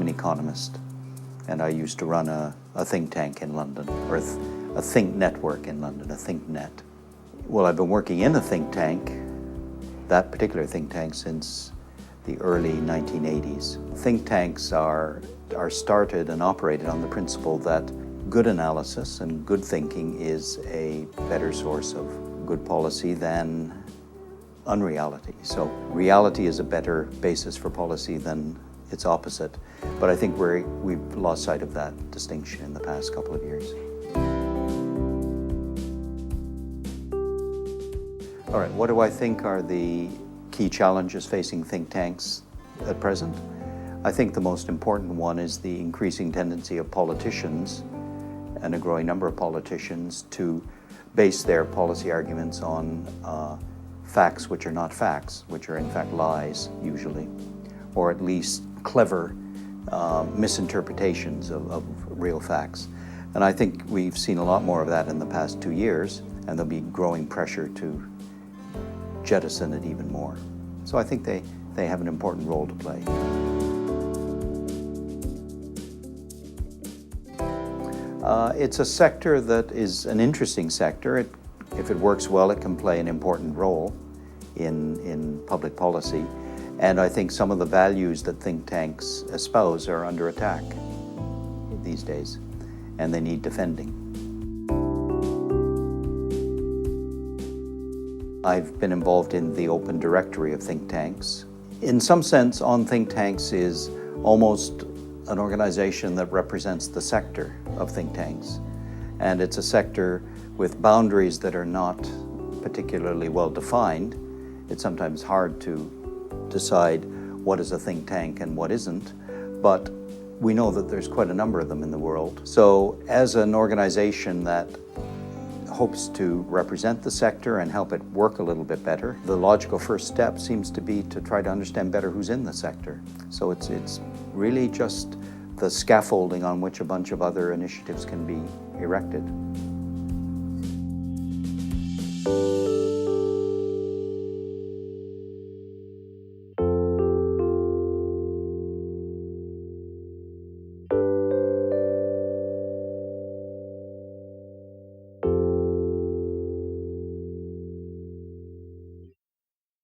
an economist, and I used to run a think tank in London, or a think network in London, a ThinkNet. Well, I've been working in a think tank, that particular think tank, since the early 1980s. Think tanks are started and operated on the principle that good analysis and good thinking is a better source of good policy than unreality. So reality is a better basis for policy than its opposite. But I think we've lost sight of that distinction in the past couple of years. All right, what do I think are the key challenges facing think tanks at present? I think the most important one is the increasing tendency of politicians, and a growing number of politicians, to base their policy arguments on facts which are not facts, which are in fact lies usually, or at least clever misinterpretations of real facts. And I think we've seen a lot more of that in the past 2 years, and there'll be growing pressure to jettison it even more. So I think they have an important role to play. It's a sector that is an interesting sector. If it works well, it can play an important role in public policy. And I think some of the values that think tanks espouse are under attack these days, and they need defending. I've been involved in the open directory of think tanks. In some sense, On Think Tanks is almost an organization that represents the sector of think tanks. And it's a sector with boundaries that are not particularly well defined. It's sometimes hard to decide what is a think tank and what isn't, but we know that there's quite a number of them in the world. So as an organization that hopes to represent the sector and help it work a little bit better, the logical first step seems to be to try to understand better who's in the sector. So it's really just the scaffolding on which a bunch of other initiatives can be erected.